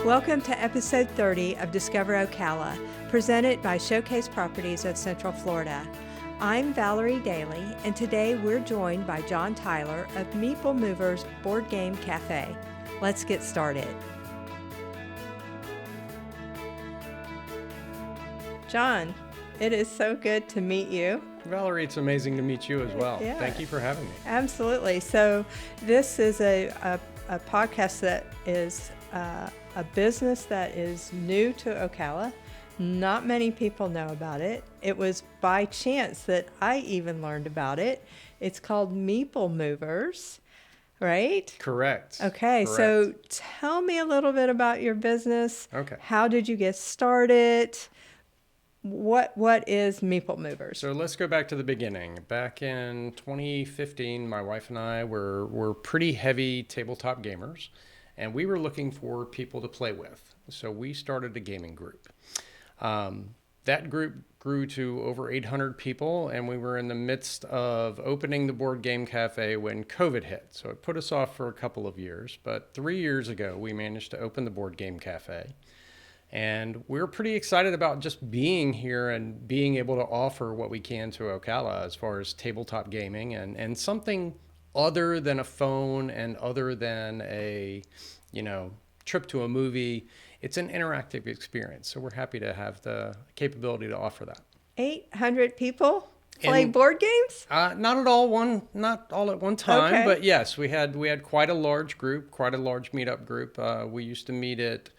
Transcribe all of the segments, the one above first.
Welcome to episode 30 of Discover Ocala, presented by Showcase Properties of Central Florida. I'm Valerie Dailey, and today we're joined by Jon Tyler of Meeple Movers Board Game Café. Let's get started. Jon, it is so good to meet you. Valerie, it's amazing to meet you as well. Yeah. Thank you for having me. Absolutely. So this is a podcast that is a business that is new to Ocala. Not many people know about it. It was by chance that I even learned about it. It's called Meeple Movers, right? Correct. Okay, Correct. So tell me a little bit about your business. Okay. How did you get started? What is Meeple Movers? So let's go back to the beginning. Back in 2015, my wife and I were pretty heavy tabletop gamers, and we were looking for people to play with. So we started a gaming group. That group grew to over 800 people, and we were in the midst of opening the Board Game Cafe when COVID hit. So it put us off for a couple of years, but 3 years ago, we managed to open the Board Game Cafe. And we're pretty excited about just being here and being able to offer what we can to Ocala as far as tabletop gaming and something other than a phone and other than a, trip to a movie. It's an interactive experience. So we're happy to have the capability to offer that. 800 people play board games? Not all at one time, Okay. But yes, we had quite a large group, quite a large meetup group. We used to meet at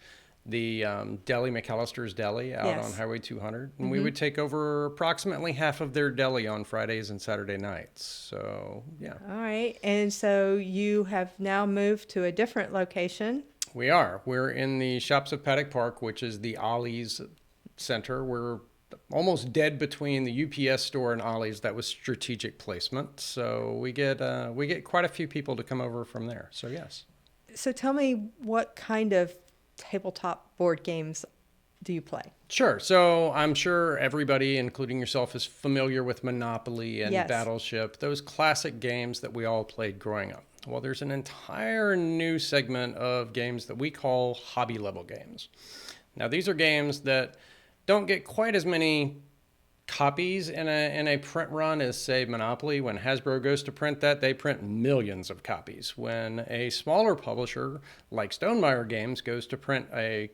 the deli, McAllister's Deli out Yes. on Highway 200. And we would take over approximately half of their deli on Fridays and Saturday nights. So, yeah. All right. And so you have now moved to a different location. We are. We're in the Shops of Paddock Park, which is the Ollie's Center. We're almost dead between the UPS store and Ollie's. That was strategic placement. So we get quite a few people to come over from there. So, yes. So tell me, what kind of tabletop board games do you play? Sure. So I'm sure everybody, including yourself, is familiar with Monopoly and Yes. Battleship, those classic games that we all played growing up. Well, there's an entire new segment of games that we call hobby level games. Now, these are games that don't get quite as many copies in a print run as, say, Monopoly. When Hasbro goes to print that, they print millions of copies. When a smaller publisher like Stonemaier Games goes to print a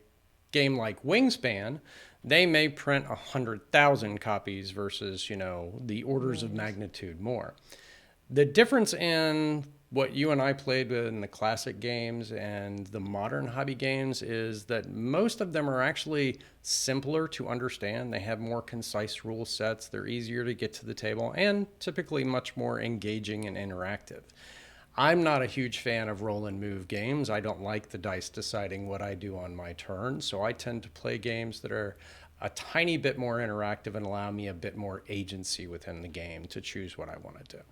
game like Wingspan, they may print 100,000 copies versus, the orders of magnitude more. The difference in what you and I played in the classic games and the modern hobby games is that most of them are actually simpler to understand. They have more concise rule sets. They're easier to get to the table and typically much more engaging and interactive. I'm not a huge fan of roll and move games. I don't like the dice deciding what I do on my turn. So I tend to play games that are a tiny bit more interactive and allow me a bit more agency within the game to choose what I want to do.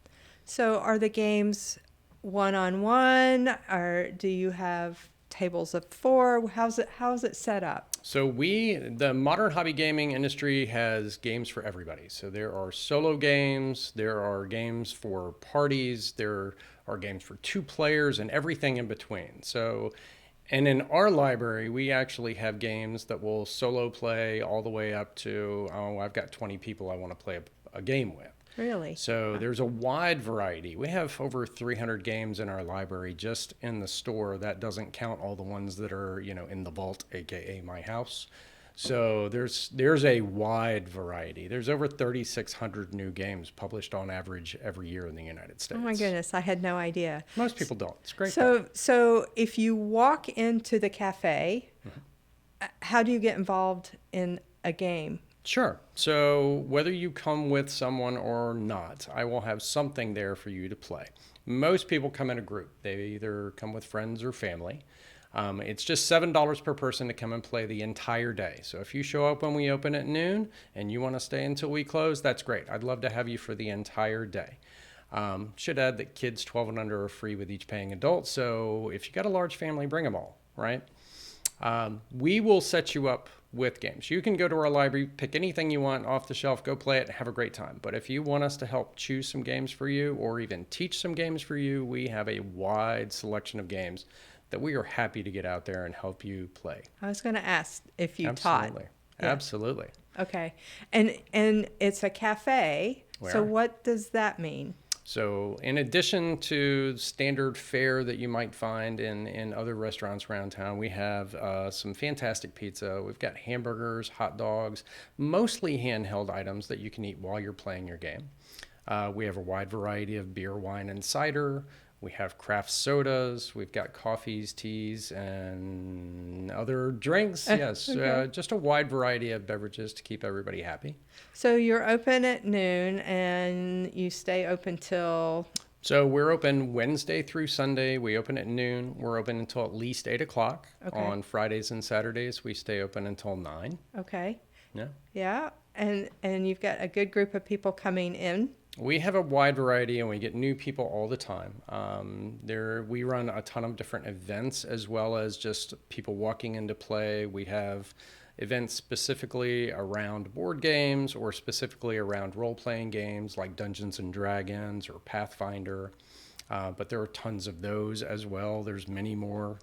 So are the games one-on-one, or do you have tables of four? How's it set up? So the modern hobby gaming industry has games for everybody. So there are solo games, there are games for parties, there are games for two players, and everything in between. And in our library, we actually have games that will solo play all the way up to, I've got 20 people I want to play a game with. Really? So there's a wide variety. We have over 300 games in our library just in the store. That doesn't count all the ones that are, in the vault, aka my house. So there's a wide variety. There's over 3,600 new games published on average every year in the United States. Oh my goodness, I had no idea. Most people don't. It's great. So if you walk into the cafe, how do you get involved in a game? Sure. So whether you come with someone or not, I will have something there for you to play. Most people come in a group. They either come with friends or family. It's just $7 per person to come and play the entire day. So if you show up when we open at noon and you want to stay until we close, that's great. I'd love to have you for the entire day. Should add that kids 12 and under are free with each paying adult. So if you got a large family, bring them all, right? We will set you up with games. You can go to our library, pick anything you want off the shelf, go play it, and have a great time. But if you want us to help choose some games for you or even teach some games for you, we have a wide selection of games that we are happy to get out there and help you play. I was going to ask if you Absolutely. taught. Yeah. Absolutely. Okay. And it's a cafe. So what does that mean? So in addition to standard fare that you might find in other restaurants around town, we have some fantastic pizza. We've got hamburgers, hot dogs, mostly handheld items that you can eat while you're playing your game. We have a wide variety of beer, wine, and cider. We have craft sodas. We've got coffees, teas, and other drinks. Yes, Okay. just a wide variety of beverages to keep everybody happy. So you're open at noon and you stay open till... So we're open Wednesday through Sunday. We open at noon. We're open until at least 8 o'clock. Okay. On Fridays and Saturdays, we stay open until 9. Okay. Yeah. Yeah. And you've got a good group of people coming in. We have a wide variety, and we get new people all the time. We run a ton of different events, as well as just people walking into play. We have events specifically around board games or specifically around role-playing games like Dungeons and Dragons or Pathfinder. But there are tons of those as well. There's many more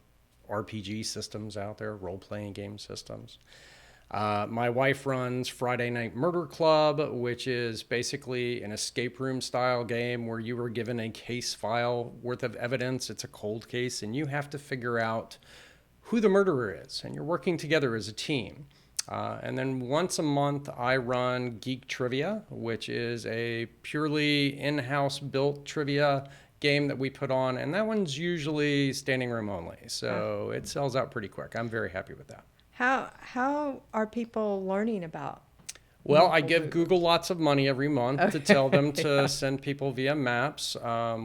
RPG systems out there, role-playing game systems. My wife runs Friday Night Murder Club, which is basically an escape room style game where you were given a case file worth of evidence. It's a cold case, and you have to figure out who the murderer is, and you're working together as a team. And then once a month, I run Geek Trivia, which is a purely in-house built trivia game that we put on, and that one's usually standing room only. So it sells out pretty quick. I'm very happy with that. How are people learning about? Well, I give Google lots of money every month to tell them to send people via maps.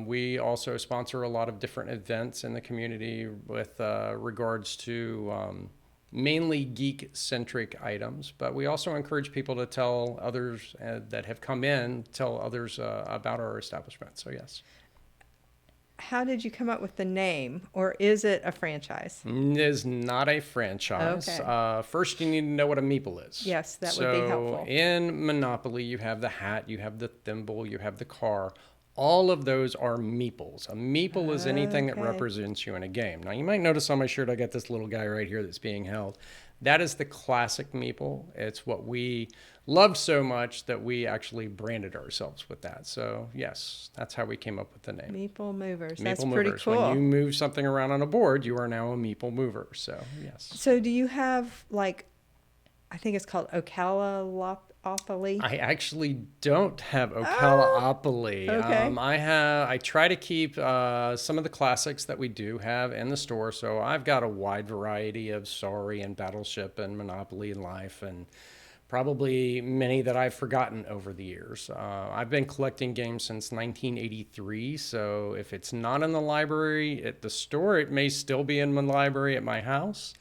We also sponsor a lot of different events in the community with regards to mainly geek-centric items. But we also encourage people to tell others that have come in, tell others about our establishment. So yes. How did you come up with the name, or is it a franchise? It is not a franchise. Okay. First, you need to know what a meeple is. Yes, that would be helpful. So in Monopoly, you have the hat, you have the thimble, you have the car. All of those are meeples. A meeple is anything that Okay. represents you in a game. Now, you might notice on my shirt, I got this little guy right here that's being held. That is the classic meeple. It's what we loved so much that we actually branded ourselves with that. So, yes, that's how we came up with the name. Meeple Movers. Meeple That's Movers. pretty cool. When you move something around on a board, you are now a Meeple Mover. So, yes. So do you have, like, I think it's called Ocala-opoly? I actually don't have Ocala-opoly. Okay. I try to keep some of the classics that we do have in the store. So I've got a wide variety of Sorry and Battleship and Monopoly and Life, and probably many that I've forgotten over the years. I've been collecting games since 1983. So if it's not in the library at the store, it may still be in the library at my house.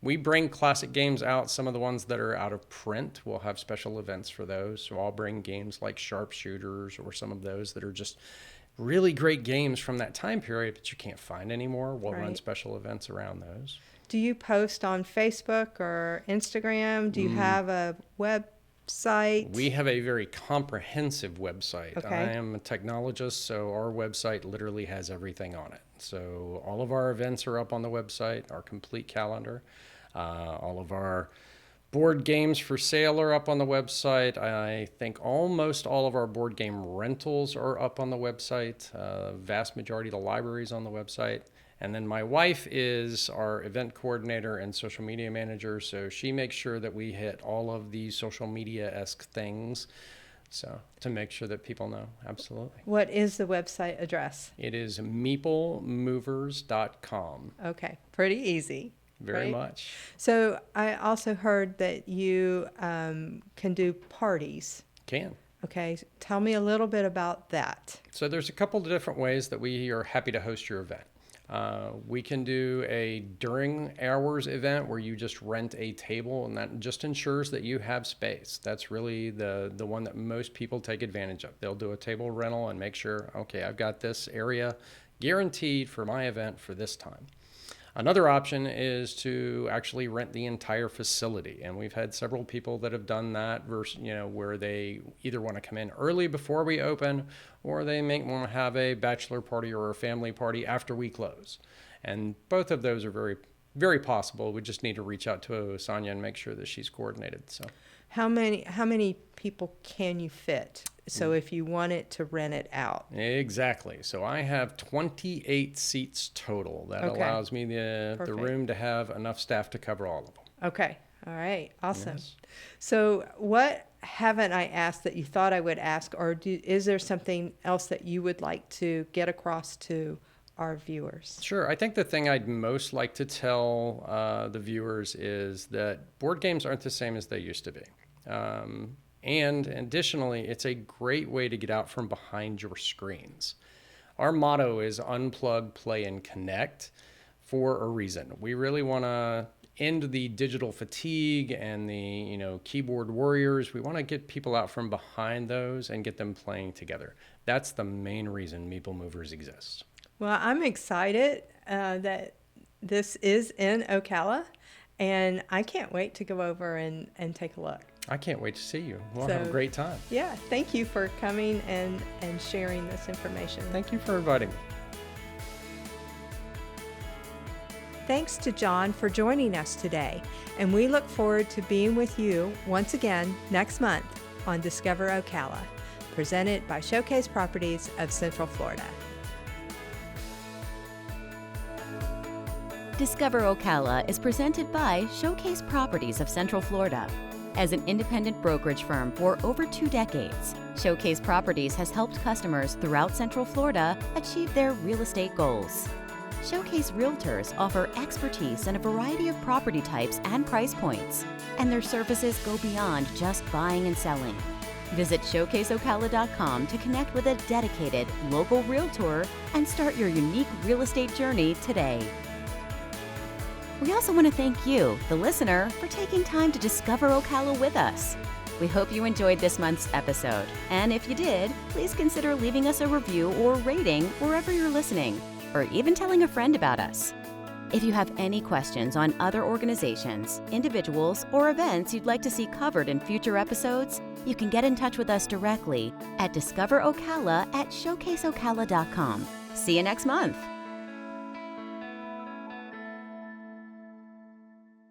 We bring classic games out. Some of the ones that are out of print, we'll have special events for those. So I'll bring games like Sharpshooters or some of those that are just really great games from that time period that you can't find anymore. We'll run special events around those. Do you post on Facebook or Instagram? Do you have a website? We have a very comprehensive website. Okay. I am a technologist, so our website literally has everything on it. So all of our events are up on the website, our complete calendar. All of our board games for sale are up on the website. I think almost all of our board game rentals are up on the website. Vast majority of the libraries on the website. And then my wife is our event coordinator and social media manager, so she makes sure that we hit all of these social media-esque things, so to make sure that people know. Absolutely. What is the website address? It is meeplemovers.com. Okay, pretty easy. Very right? much. So I also heard that you can do parties. Can. Okay, tell me a little bit about that. So there's a couple of different ways that we are happy to host your event. We can do a during hours event where you just rent a table, and that just ensures that you have space. That's really the one that most people take advantage of. They'll do a table rental and make sure, okay, I've got this area guaranteed for my event for this time. Another option is to actually rent the entire facility, and we've had several people that have done that versus, where they either want to come in early before we open, or they may want to have a bachelor party or a family party after we close. And both of those are very, very possible. We just need to reach out to Sonia and make sure that she's coordinated. So, how many people can you fit? So if you wanted to rent it out. Exactly. So I have 28 seats total. That allows me the room to have enough staff to cover all of them. Okay. All right. Awesome. Yes. So what haven't I asked that you thought I would ask, or is there something else that you would like to get across to our viewers? Sure. I think the thing I'd most like to tell the viewers is that board games aren't the same as they used to be. And additionally, it's a great way to get out from behind your screens. Our motto is unplug, play, and connect for a reason. We really want to end the digital fatigue and the keyboard warriors. We want to get people out from behind those and get them playing together. That's the main reason Meeple Movers exists. Well, I'm excited that this is in Ocala, and I can't wait to go over and take a look. I can't wait to see you. We'll have a great time. Yeah, thank you for coming and sharing this information. Thank you for inviting me. Thanks to Jon for joining us today, and we look forward to being with you once again next month on Discover Ocala, presented by Showcase Properties of Central Florida. Discover Ocala is presented by Showcase Properties of Central Florida. As an independent brokerage firm for over 2 decades, Showcase Properties has helped customers throughout Central Florida achieve their real estate goals. Showcase Realtors offer expertise in a variety of property types and price points, and their services go beyond just buying and selling. Visit showcaseocala.com to connect with a dedicated local realtor and start your unique real estate journey today. We also want to thank you, the listener, for taking time to discover Ocala with us. We hope you enjoyed this month's episode, and if you did, please consider leaving us a review or rating wherever you're listening, or even telling a friend about us. If you have any questions on other organizations, individuals, or events you'd like to see covered in future episodes, you can get in touch with us directly at discoverocala@showcaseocala.com. See you next month.